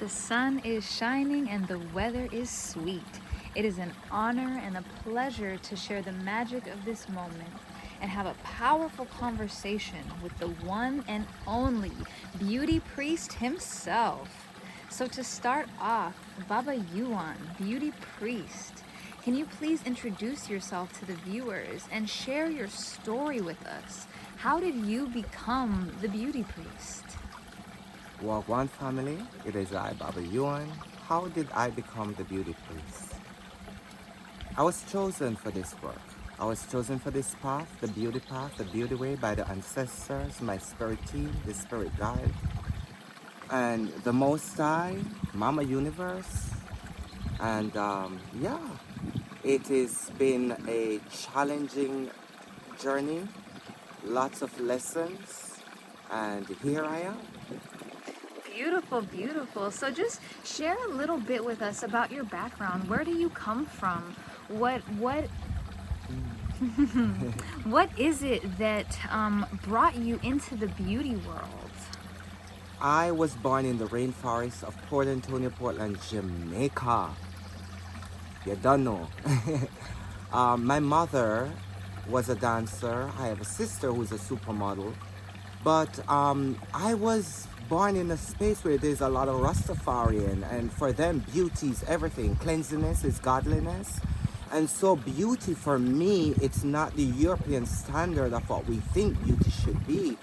The sun is shining and the weather is sweet. It is an honor and a pleasure to share the magic of this moment and have a powerful conversation with the one and only beauty priest himself. So to start off, Baba Yuan, beauty priest, can you please introduce yourself to the viewers and share your story with us? How did you become the beauty priest? GWAAN family, it is I, Baba Yuan. How did I become the beauty priest? I was chosen for this work. I was chosen for this path, the beauty way by the ancestors, my spirit team, the spirit guide. And the Most High, Mama Universe. And yeah, it has been a challenging journey, lots of lessons, and here I am. Beautiful, beautiful. So just share a little bit with us about your background. Where do you come from? What what is it that brought you into the beauty world? I was born in the rainforest of Port Antonio, Portland, Jamaica. You don't know. My mother was a dancer. I have a sister who's a supermodel. But I was born in a space where there's a lot of Rastafarian, and for them, beauty is everything. Cleanliness is godliness. And so beauty for me, it's not the European standard of what we think beauty should be.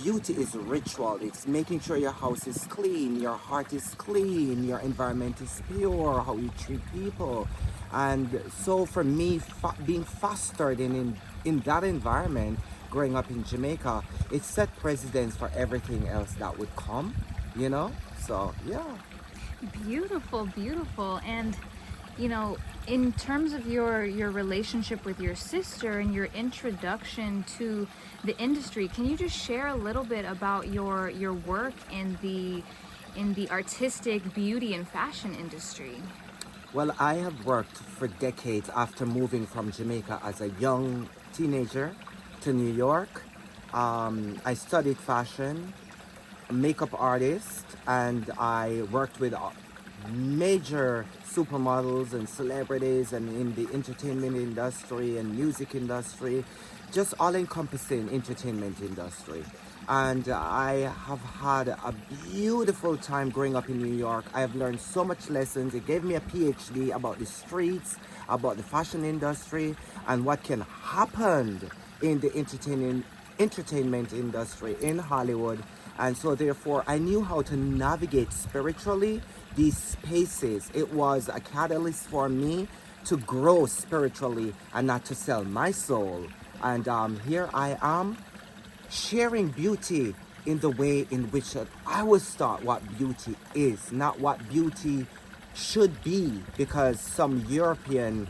Beauty is ritual. It's making sure your house is clean, your heart is clean, your environment is pure, how you treat people. And so for me, being fostered in that environment, growing up in Jamaica, it set precedence for everything else that would come, you know? So, yeah. Beautiful, beautiful. And in terms of your relationship with your sister and your introduction to the industry, can you just share a little bit about your work in the artistic beauty and fashion industry? Well, I have worked for decades after moving from Jamaica as a young teenager to New York. I studied fashion, makeup artist, and I worked with major supermodels and celebrities and in the entertainment industry and music industry, just all-encompassing entertainment industry. And I have had a beautiful time growing up in New York. I have learned so much lessons. It gave me a PhD about the streets, about the fashion industry, and what can happen in the entertainment industry in Hollywood. And so therefore I knew how to navigate spiritually these spaces. It was a catalyst for me to grow spiritually and not to sell my soul. And here I am sharing beauty in the way in which I was taught what beauty is, not what beauty should be, because some European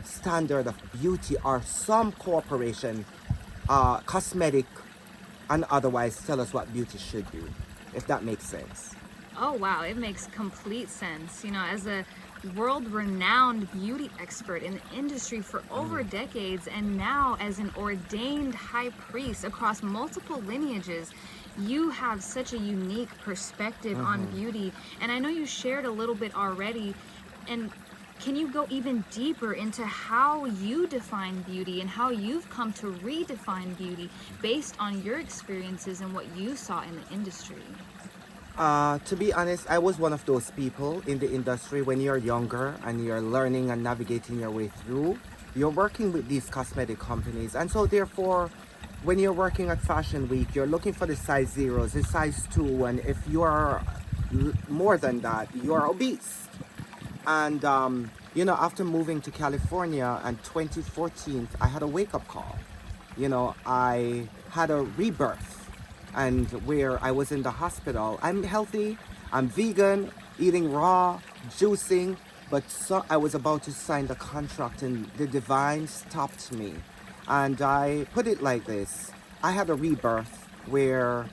standard of beauty or some corporation, cosmetic and otherwise, tell us what beauty should be, if that makes sense. Oh wow, it makes complete sense. As a world-renowned beauty expert in the industry for over decades, and now as an ordained high priest across multiple lineages, you have such a unique perspective on beauty. And I know you shared a little bit already, and can you go even deeper into how you define beauty and how you've come to redefine beauty based on your experiences and what you saw in the industry? To be honest, I was one of those people in the industry. When you're younger and you're learning and navigating your way through, you're working with these cosmetic companies. And so therefore, when you're working at Fashion Week, you're looking for the size zeros, the size 2, and if you are more than that, you are obese. And after moving to California in 2014, I had a wake-up call. I had a rebirth, and where I was in the hospital. I'm healthy, I'm vegan, eating raw, juicing, but I was about to sign the contract and the divine stopped me. And I put it like this: I had a rebirth where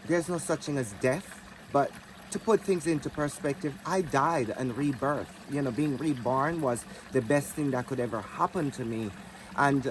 there's no such thing as death, but to put things into perspective, I died and rebirthed. Being reborn was the best thing that could ever happen to me. And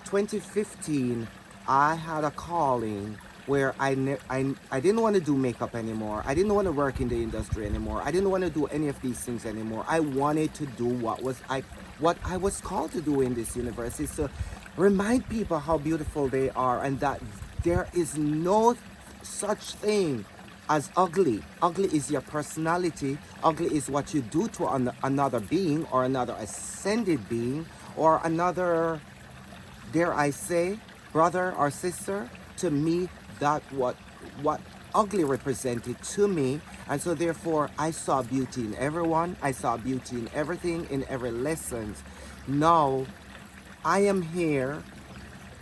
2015, I had a calling where I didn't want to do makeup anymore. I didn't want to work in the industry anymore. I didn't want to do any of these things anymore. I wanted to do what I was called to do in this universe, is to remind people how beautiful they are, and that there is no such thing as ugly. Ugly is your personality. Ugly is what you do to another being, or another ascended being, or another, dare I say, brother or sister. To me, that what ugly represented to me. And so therefore I saw beauty in everyone. I saw beauty in everything, in every lesson. Now I am here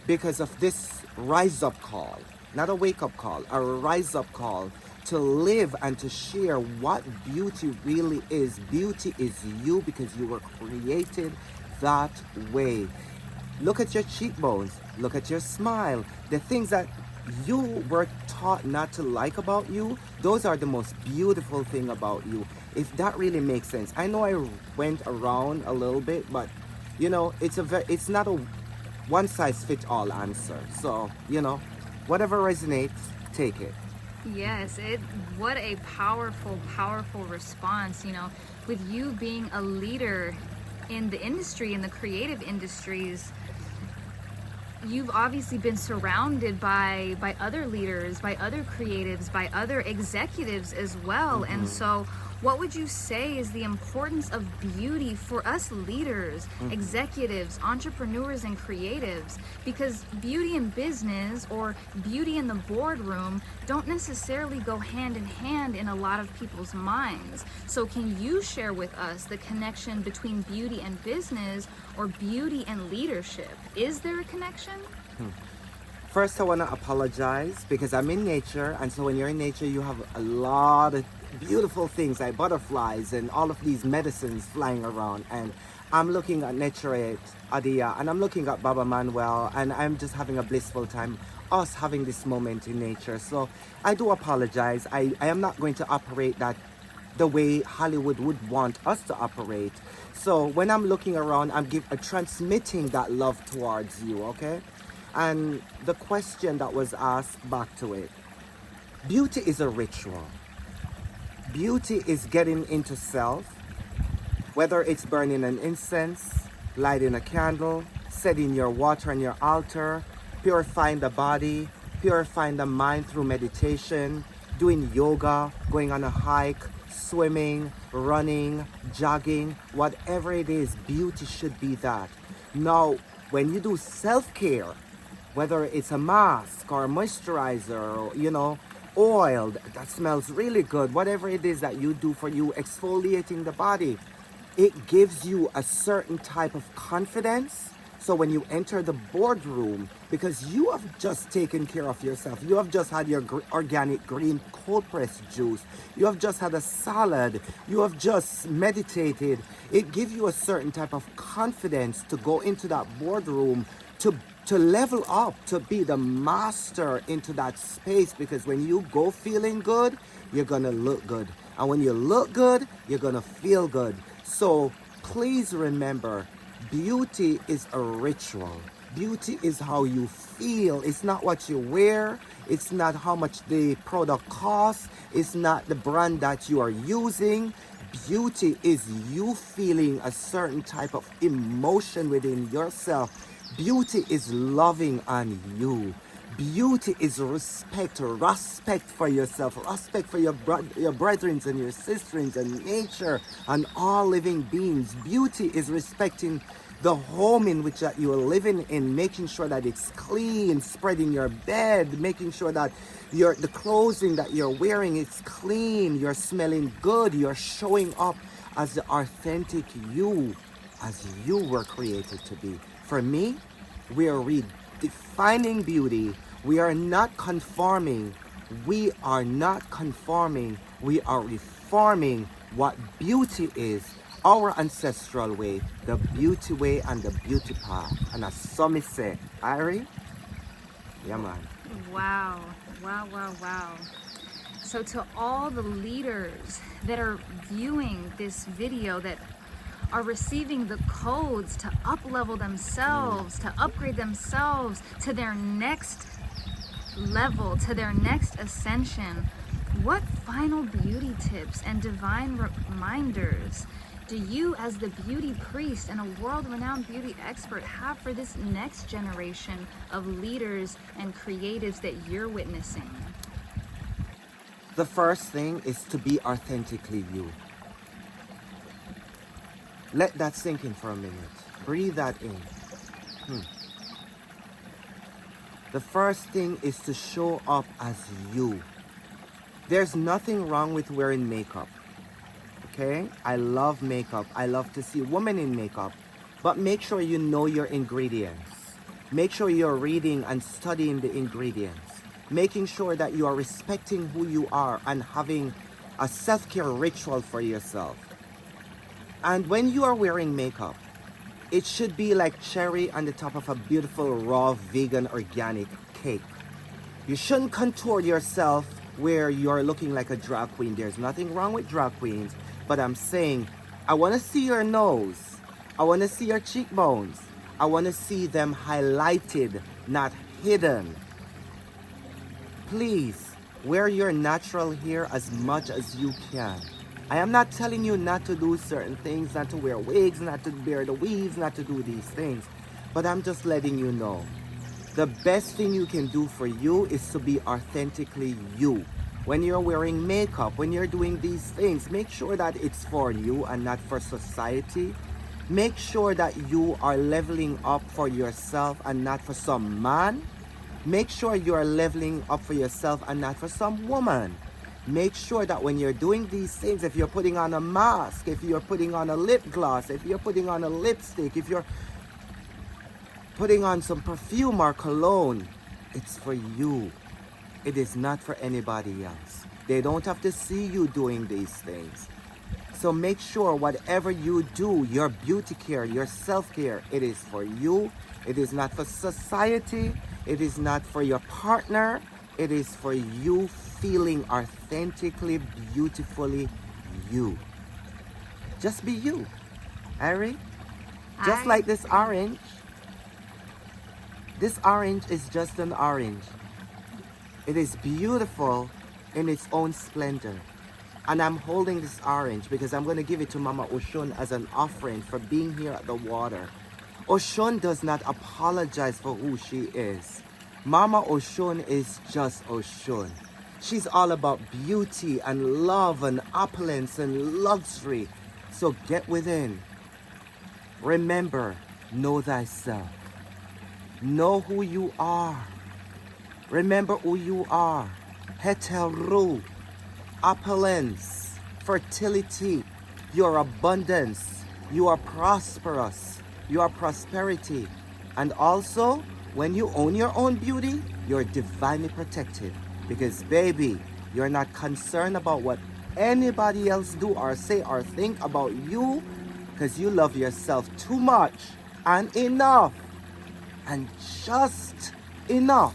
because of this rise up call, not a wake up call, a rise up call, to live and to share what beauty really is. Beauty is you, because you were created that way. Look at your cheekbones, look at your smile. The things that you were taught not to like about you, those are the most beautiful thing about you. If that really makes sense. I know I went around a little bit, but you know, it's not a one size fits all answer. So, you know, whatever resonates, take it. Yes, what a powerful, powerful response, you know, with you being a leader in the industry, in the creative industries. You've obviously been surrounded by other leaders, by other creatives, by other executives as well. And so what would you say is the importance of beauty for us leaders, executives, entrepreneurs, and creatives? Because beauty in business or beauty in the boardroom don't necessarily go hand in hand in a lot of people's minds. So can you share with us the connection between beauty and business, or beauty and leadership? Is there a connection? First, I want to apologize because I'm in nature, and so when you're in nature, you have a lot of beautiful things like butterflies and all of these medicines flying around. And I'm looking at Nature Adia, and I'm looking at Baba Manuel, and I'm just having a blissful time, us having this moment in nature. So I do apologize. I am not going to operate that the way Hollywood would want us to operate. So when I'm looking around, I'm transmitting that love towards you, okay? And the question that was asked, back to it. Beauty is a ritual. Beauty is getting into self, whether it's burning an incense, lighting a candle, setting your water on your altar, purifying the body, purifying the mind through meditation, doing yoga, going on a hike, swimming, running, jogging, whatever it is, beauty should be that. Now, when you do self-care, whether it's a mask or a moisturizer, or, you know, oil that smells really good, whatever it is that you do for you, exfoliating the body, it gives you a certain type of confidence. So when you enter the boardroom, because you have just taken care of yourself, you have just had your organic green cold pressed juice, you have just had a salad, you have just meditated, it gives you a certain type of confidence to go into that boardroom, to level up, to be the master into that space. Because when you go feeling good, you're gonna look good, and when you look good, you're gonna feel good. So please remember, beauty is a ritual. Beauty is how you feel. It's not what you wear. It's not how much the product costs. It's not the brand that you are using. Beauty is you feeling a certain type of emotion within yourself. Beauty is loving on you. Beauty is respect for yourself, respect for your brethren and your sisters and nature and all living beings. Beauty is respecting the home in which that you are living in, making sure that it's clean, spreading your bed, making sure that the clothing that you're wearing is clean, you're smelling good, you're showing up as the authentic you, as you were created to be. For me, we are redefining beauty. We are not conforming. We are not conforming. We are reforming what beauty is, our ancestral way, the beauty way and the beauty path. And as some say, Irie, yeah man. Wow, wow, wow, wow. So to all the leaders that are viewing this video, that are receiving the codes to up-level themselves, to upgrade themselves to their next level, to their next ascension, what final beauty tips and divine reminders do you, as the beauty priest and a world-renowned beauty expert, have for this next generation of leaders and creatives that you're witnessing? The first thing is to be authentically you. Let that sink in for a minute. Breathe that in. The first thing is to show up as you. There's nothing wrong with wearing makeup. Okay? I love makeup. I love to see women in makeup. But make sure you know your ingredients. Make sure you're reading and studying the ingredients. Making sure that you are respecting who you are and having a self-care ritual for yourself. And when you are wearing makeup, it should be like cherry on the top of a beautiful raw vegan organic cake. You shouldn't contour yourself where you're looking like a drag queen. There's nothing wrong with drag queens, but I'm saying I want to see your nose. I want to see your cheekbones. I want to see them highlighted, not hidden. Please wear your natural hair as much as you can. I am not telling you not to do certain things, not to wear wigs, not to wear the weaves, not to do these things. But I'm just letting you know. The best thing you can do for you is to be authentically you. When you're wearing makeup, when you're doing these things, make sure that it's for you and not for society. Make sure that you are leveling up for yourself and not for some man. Make sure you are leveling up for yourself and not for some woman. Make sure that when you're doing these things, if you're putting on a mask, if you're putting on a lip gloss, if you're putting on a lipstick, if you're putting on some perfume or cologne, it's for you. It is not for anybody else. They don't have to see you doing these things. So make sure whatever you do, your beauty care, your self-care, it is for you. It is not for society. It is not for your partner. It is for you feeling authentically, beautifully you. Just be you, Ari. Just like this orange. This orange is just an orange. It is beautiful in its own splendor. And I'm holding this orange because I'm going to give it to Mama Oshun as an offering for being here at the water. Oshun does not apologize for who she is. Mama Oshun is just Oshun. She's all about beauty and love and opulence and luxury. So get within. Remember, know thyself. Know who you are. Remember who you are. Heteru, opulence, fertility, your abundance. You are prosperous. You are prosperity. And also, when you own your own beauty, you're divinely protected. Because baby, you're not concerned about what anybody else do or say or think about you, because you love yourself too much and enough and just enough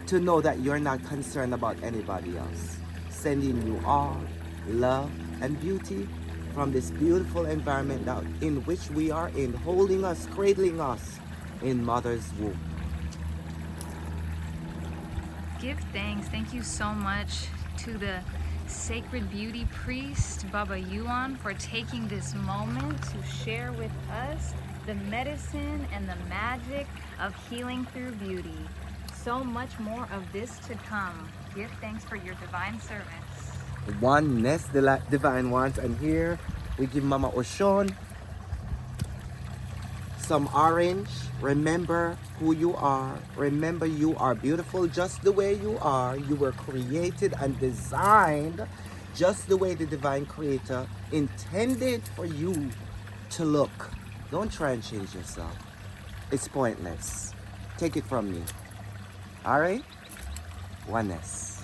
to know that you're not concerned about anybody else. Sending you all love and beauty from this beautiful environment that in which we are in, holding us, cradling us in mother's womb. Give thanks. Thank you so much to the sacred beauty priest, Baba Yuan, for taking this moment to share with us the medicine and the magic of healing through beauty. So much more of this to come. Give thanks for your divine service. Oneness, the divine ones. And here we give Mama Oshun some orange. Remember who you are. Remember you are beautiful just the way you are. You were created and designed just the way the divine creator intended for you to look. Don't try and change yourself. It's pointless. Take it from me. All right? Oneness.